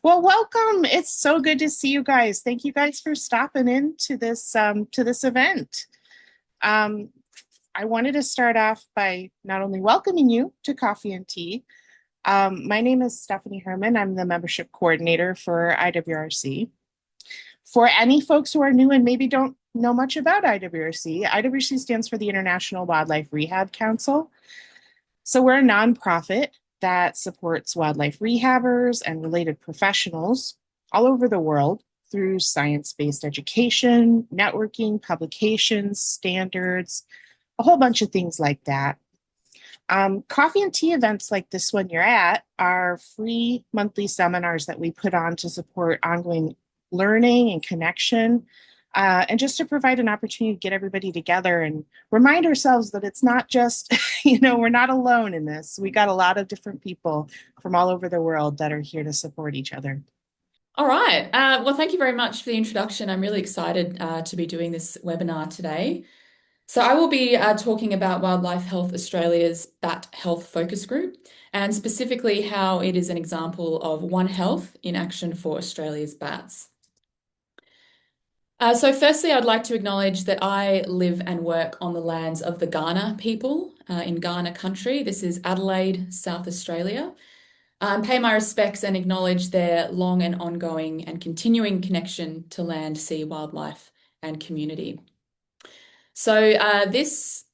Well, welcome. It's so good to see you guys. Thank you guys for stopping in to this event. Um, I wanted to start off by not only welcoming you to Coffee and Tea. My name is Stephanie Herman. I'm the membership coordinator for IWRC. For any folks who are new and maybe don't know much about IWRC, IWRC stands for the International Wildlife Rehab Council. So we're a nonprofit that supports wildlife rehabbers and related professionals all over the world through science-based education, networking, publications, standards, a whole bunch of things like that. Coffee and tea events like this one you're at are free monthly seminars that we put on to support ongoing learning and connection, and just to provide an opportunity to get everybody together and remind ourselves that it's not just, we're not alone in this. We got a lot of different people from all over the world that are here to support each other. All right. Well, thank you very much for the introduction. I'm really excited to be doing this webinar today. So I will be talking about Wildlife Health Australia's Bat Health Focus Group, and specifically how it is an example of One Health in action for Australia's bats. So firstly, I'd like to acknowledge that I live and work on the lands of the Kaurna people in Kaurna country. This is Adelaide, South Australia. Pay my respects and acknowledge their long and ongoing and continuing connection to land, sea, wildlife, and community. So this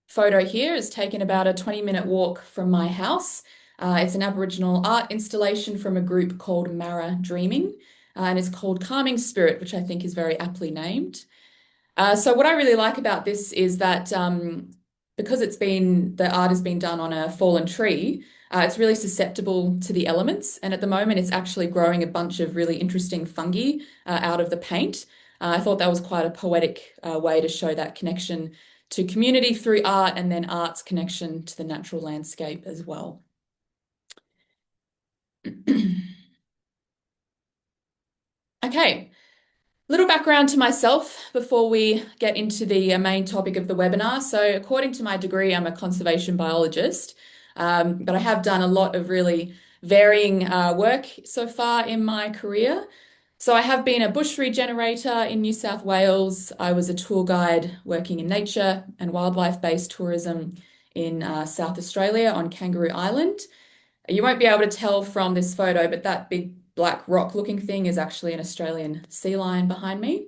photo here is taken about a 20-minute walk from my house. It's an Aboriginal art installation from a group called Mara Dreaming, and it's called Calming Spirit, which I think is very aptly named. So what I really like about this is that because the art has been done on a fallen tree, it's really susceptible to the elements. And at the moment, it's actually growing a bunch of really interesting fungi out of the paint. I thought that was quite a poetic way to show that connection to community through art, and then art's connection to the natural landscape as well. Okay. Little background to myself before we get into the main topic of the webinar. So according to my degree, I'm a conservation biologist, but I have done a lot of really varying work so far in my career. So I have been a bush regenerator in New South Wales. I was a tour guide working in nature and wildlife-based tourism in South Australia on Kangaroo Island. You won't be able to tell from this photo, but that big black rock looking thing is actually an Australian sea lion behind me.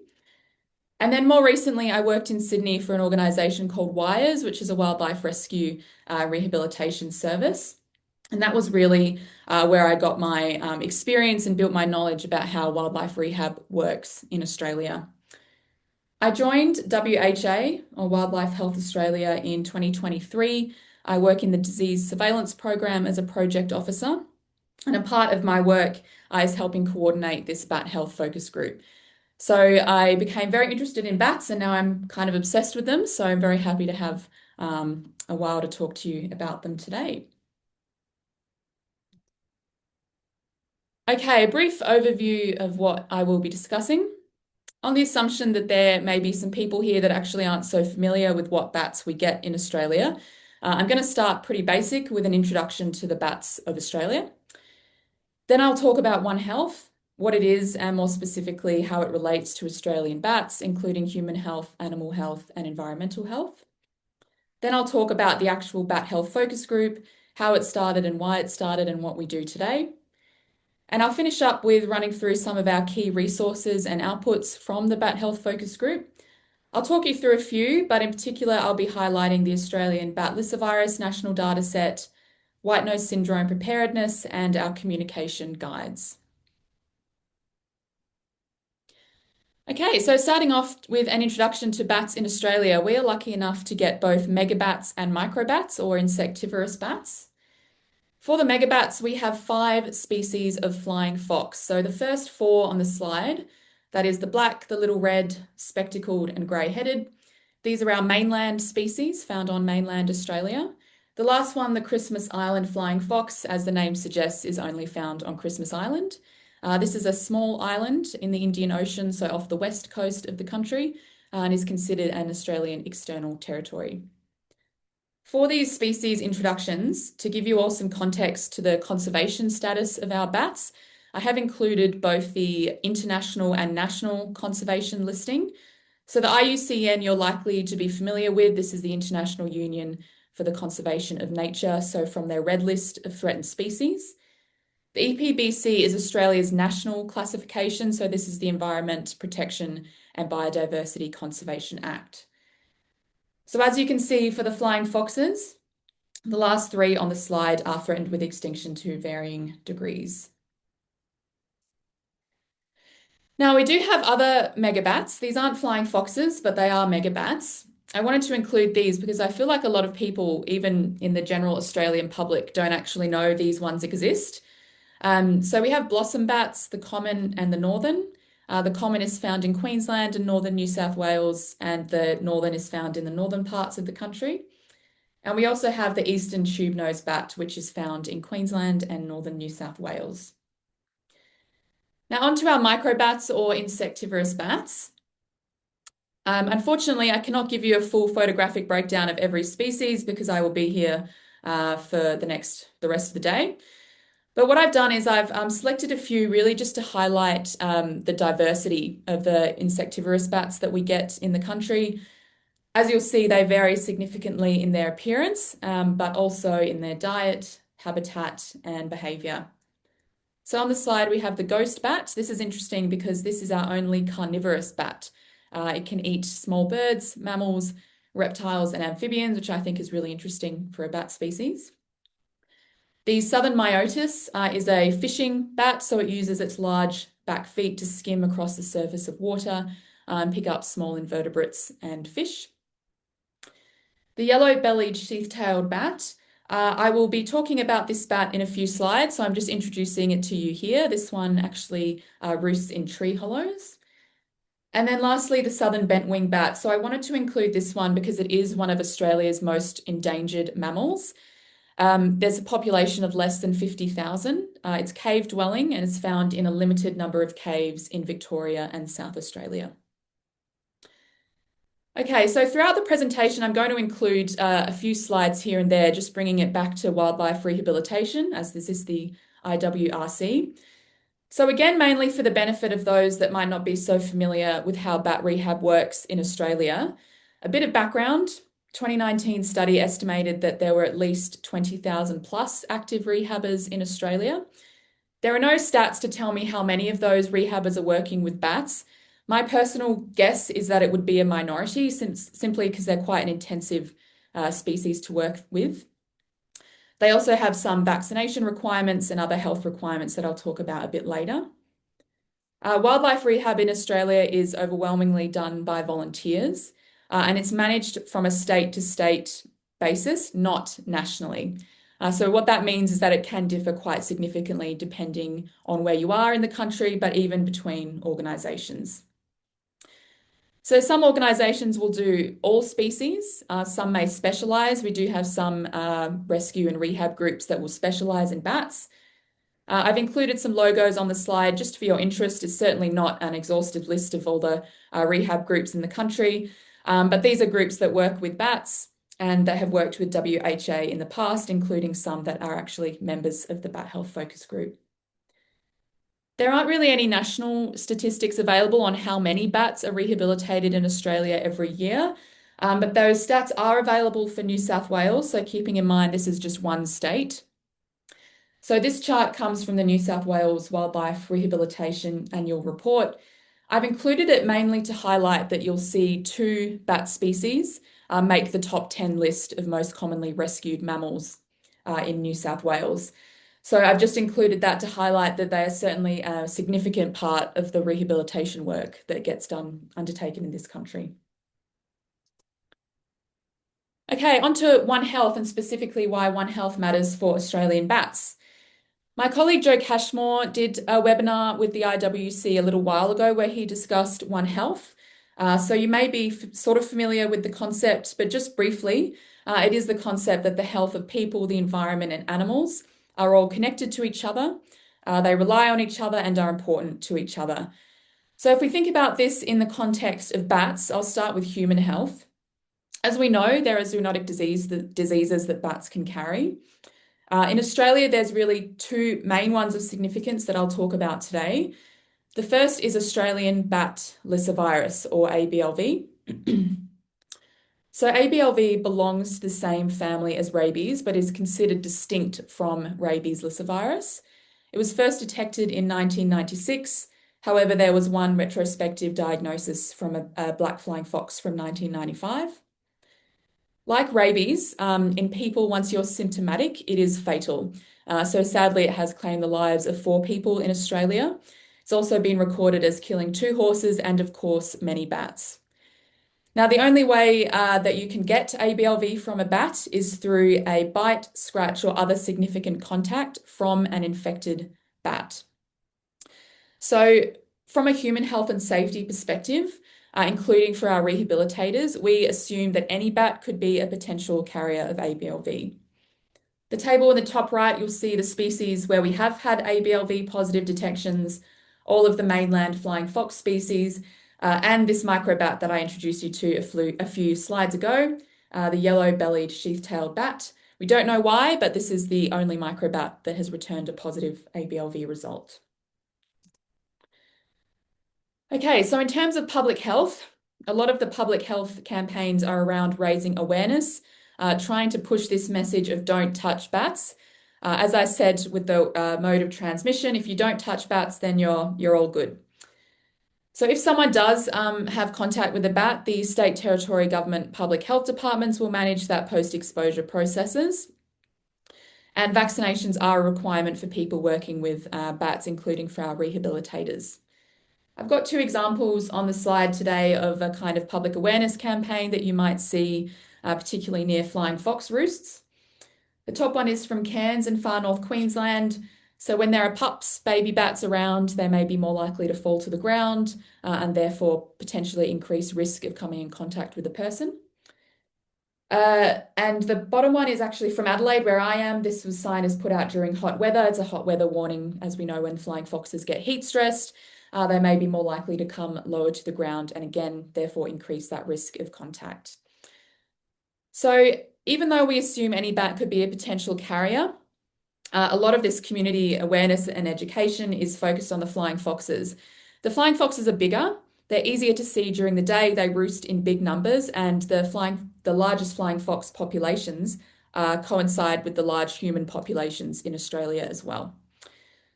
And then more recently, I worked in Sydney for an organisation called WIRES, which is a wildlife rescue rehabilitation service. And that was really where I got my experience and built my knowledge about how wildlife rehab works in Australia. I joined WHA, or Wildlife Health Australia, in 2023. I work in the disease surveillance program as a project officer. And a part of my work is helping coordinate this bat health focus group. So I became very interested in bats, and now I'm kind of obsessed with them. So I'm very happy to have a while to talk to you about them today. Okay, a brief overview of what I will be discussing. On the assumption that there may be some people here that actually aren't so familiar with what bats we get in Australia, I'm going to start pretty basic with an introduction to the bats of Australia. Then I'll talk about One Health, what it is, and more specifically, how it relates to Australian bats, including human health, animal health, and environmental health. Then I'll talk about the actual Bat Health Focus Group, how it started and why it started, and what we do today. And I'll finish up with running through some of our key resources and outputs from the Bat Health Focus Group. I'll talk you through a few, but in particular, I'll be highlighting the Australian bat lyssavirus national data set, white nose syndrome preparedness, and our communication guides. Okay, so starting off with an introduction to bats in Australia, we are lucky enough to get both megabats and microbats, or insectivorous bats. For the megabats, we have 5 species of flying fox. So the first 4 on the slide, that is the black, the little red, spectacled, and grey-headed. These are our mainland species found on mainland Australia. The last one, the Christmas Island flying fox, as the name suggests, is only found on Christmas Island. This is a small island in the Indian Ocean, so off the west coast of the country, and is considered an Australian external territory. For these species introductions, to give you all some context to the conservation status of our bats, I have included both the international and national conservation listing. So the IUCN you're likely to be familiar with. This is the International Union for the Conservation of Nature, so from their red list of threatened species. The EPBC is Australia's national classification, so this is the Environment Protection and Biodiversity Conservation Act. So as you can see for the flying foxes, the last three on the slide are threatened with extinction to varying degrees. Now we do have other megabats. These aren't flying foxes, but they are megabats. I wanted to include these because I feel like a lot of people, even in the general Australian public, don't actually know these ones exist. So we have blossom bats, the common and the northern. The common is found in Queensland and northern New South Wales, and the northern is found in the northern parts of the country. And we also have the eastern tube-nosed bat, which is found in Queensland and northern New South Wales. Now onto our microbats or insectivorous bats. Unfortunately, I cannot give you a full photographic breakdown of every species because I will be here for the rest of the day. But what I've done is I've selected a few really just to highlight the diversity of the insectivorous bats that we get in the country. As you'll see, they vary significantly in their appearance, but also in their diet, habitat, and behaviour. So on the slide, we have the ghost bat. This is interesting because this is our only carnivorous bat. It can eat small birds, mammals, reptiles, and amphibians, which I think is really interesting for a bat species. The southern myotis is a fishing bat, so it uses its large back feet to skim across the surface of water and pick up small invertebrates and fish. The yellow-bellied sheath-tailed bat, I will be talking about this bat in a few slides, so I'm just introducing it to you here. This one actually roosts in tree hollows. And then lastly, the southern bent-wing bat. So I wanted to include this one because it is one of Australia's most endangered mammals. There's a population of less than 50,000. It's cave dwelling and is found in a limited number of caves in Victoria and South Australia. Okay, so throughout the presentation, I'm going to include a few slides here and there, just bringing it back to wildlife rehabilitation, as this is the IWRC. So again, mainly for the benefit of those that might not be so familiar with how bat rehab works in Australia. A bit of background. 2019 study estimated that there were at least 20,000 plus active rehabbers in Australia. There are no stats to tell me how many of those rehabbers are working with bats. My personal guess is that it would be a minority, simply because they're quite an intensive species to work with. They also have some vaccination requirements and other health requirements that I'll talk about a bit later. Wildlife rehab in Australia is overwhelmingly done by volunteers, and it's managed from a state to state basis, not nationally. So what that means is that it can differ quite significantly depending on where you are in the country, but even between organisations. So some organisations will do all species, some may specialise. We do have some rescue and rehab groups that will specialise in bats. I've included some logos on the slide just for your interest. It's certainly not an exhaustive list of all the rehab groups in the country, but these are groups that work with bats and that have worked with WHA in the past, including some that are actually members of the Bat Health Focus Group. There aren't really any national statistics available on how many bats are rehabilitated in Australia every year, but those stats are available for New South Wales, so keeping in mind this is just one state. So this chart comes from the New South Wales Wildlife Rehabilitation Annual Report. I've included it mainly to highlight that you'll see two bat species make the top 10 list of most commonly rescued mammals in New South Wales. So I've just included that to highlight that they are certainly a significant part of the rehabilitation work that gets undertaken in this country. Okay, onto One Health and specifically why One Health matters for Australian bats. My colleague Joe Cashmore did a webinar with the IWC a little while ago where he discussed One Health. So you may be sort of familiar with the concept, but just briefly, it is the concept that the health of people, the environment, and animals are all connected to each other. They rely on each other and are important to each other. So if we think about this in the context of bats, I'll start with human health. As we know, there are zoonotic diseases that bats can carry. In Australia, there's really two main ones of significance that I'll talk about today. The first is Australian bat lyssavirus, or ABLV. So ABLV belongs to the same family as rabies, but is considered distinct from rabies lyssavirus. It was first detected in 1996. However, there was one retrospective diagnosis from a black flying fox from 1995. Like rabies, in people, once you're symptomatic, it is fatal. So sadly, it has claimed the lives of 4 people in Australia. It's also been recorded as killing 2 horses and, of course, many bats. Now, the only way that you can get ABLV from a bat is through a bite, scratch, or other significant contact from an infected bat. So, from a human health and safety perspective, including for our rehabilitators, we assume that any bat could be a potential carrier of ABLV. The table in the top right, you'll see the species where we have had ABLV positive detections, all of the mainland flying fox species, and this microbat that I introduced you to a few slides ago, the yellow-bellied sheath-tailed bat. We don't know why, but this is the only microbat that has returned a positive ABLV result. Okay, so in terms of public health, a lot of the public health campaigns are around raising awareness, trying to push this message of don't touch bats. As I said with the mode of transmission, if you don't touch bats, then you're all good. So if someone does have contact with a bat, the state, territory, government, public health departments will manage that post-exposure processes. And vaccinations are a requirement for people working with bats, including for our rehabilitators. I've got 2 examples on the slide today of a kind of public awareness campaign that you might see, particularly near flying fox roosts. The top one is from Cairns in far north Queensland. So when there are pups, baby bats around, they may be more likely to fall to the ground and therefore potentially increase risk of coming in contact with a person. And the bottom one is actually from Adelaide, where I am. This sign is put out during hot weather. It's a hot weather warning. As we know, when flying foxes get heat stressed, they may be more likely to come lower to the ground and again, therefore increase that risk of contact. So even though we assume any bat could be a potential carrier, a lot of this community awareness and education is focused on the flying foxes. The flying foxes are bigger. They're easier to see during the day. They roost in big numbers, and the largest flying fox populations coincide with the large human populations in Australia as well.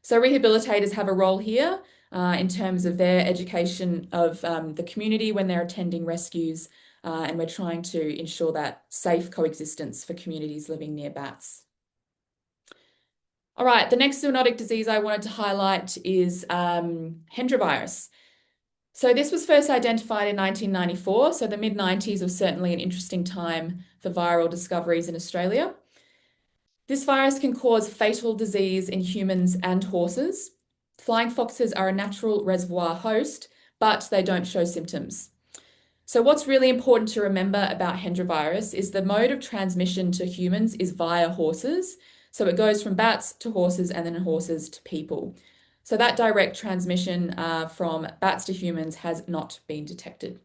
So rehabilitators have a role here in terms of their education of the community when they're attending rescues, and we're trying to ensure that safe coexistence for communities living near bats. All right, the next zoonotic disease I wanted to highlight is Hendra virus. So this was first identified in 1994, so the mid-90s was certainly an interesting time for viral discoveries in Australia. This virus can cause fatal disease in humans and horses. Flying foxes are a natural reservoir host, but they don't show symptoms. So what's really important to remember about Hendra virus is the mode of transmission to humans is via horses. So it goes from bats to horses and then horses to people. So that direct transmission from bats to humans has not been detected.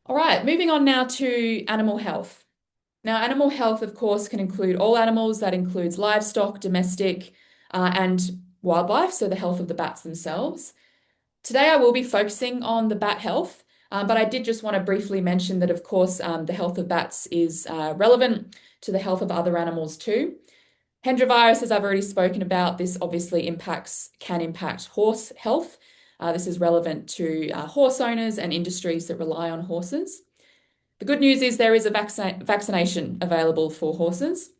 All right, moving on now to animal health. Now, animal health, of course, can include all animals. That includes livestock, domestic, and wildlife, so the health of the bats themselves. Today, I will be focusing on the bat health, but I did just want to briefly mention that, of course, the health of bats is relevant to the health of other animals too. Hendra virus, as I've already spoken about, this obviously can impact horse health. This is relevant to horse owners and industries that rely on horses. The good news is there is a vaccination available for horses.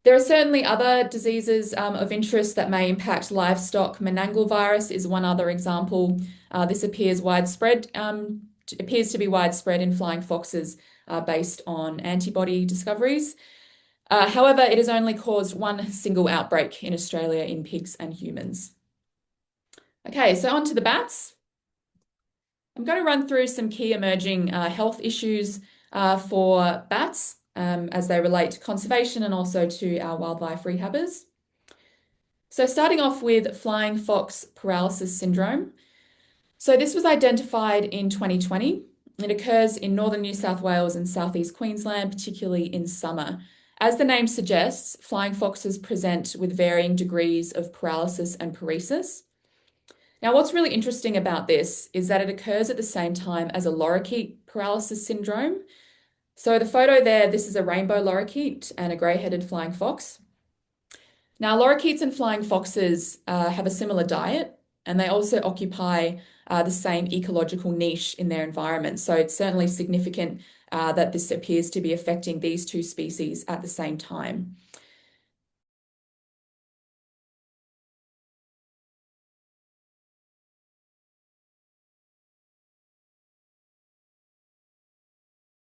There are certainly other diseases of interest that may impact livestock. Menangle virus is one other example. This appears to be widespread in flying foxes based on antibody discoveries. However, it has only caused one single outbreak in Australia in pigs and humans. Okay, so on to the bats. I'm going to run through some key emerging health issues for bats as they relate to conservation and also to our wildlife rehabbers. So starting off with flying fox paralysis syndrome. So this was identified in 2020. It occurs in northern New South Wales and southeast Queensland, particularly in summer. As the name suggests, flying foxes present with varying degrees of paralysis and paresis. Now, what's really interesting about this is that it occurs at the same time as a lorikeet paralysis syndrome. So the photo there, this is a rainbow lorikeet and a grey-headed flying fox. Now, lorikeets and flying foxes have a similar diet, and they also occupy the same ecological niche in their environment. So it's certainly significant that this appears to be affecting these two species at the same time.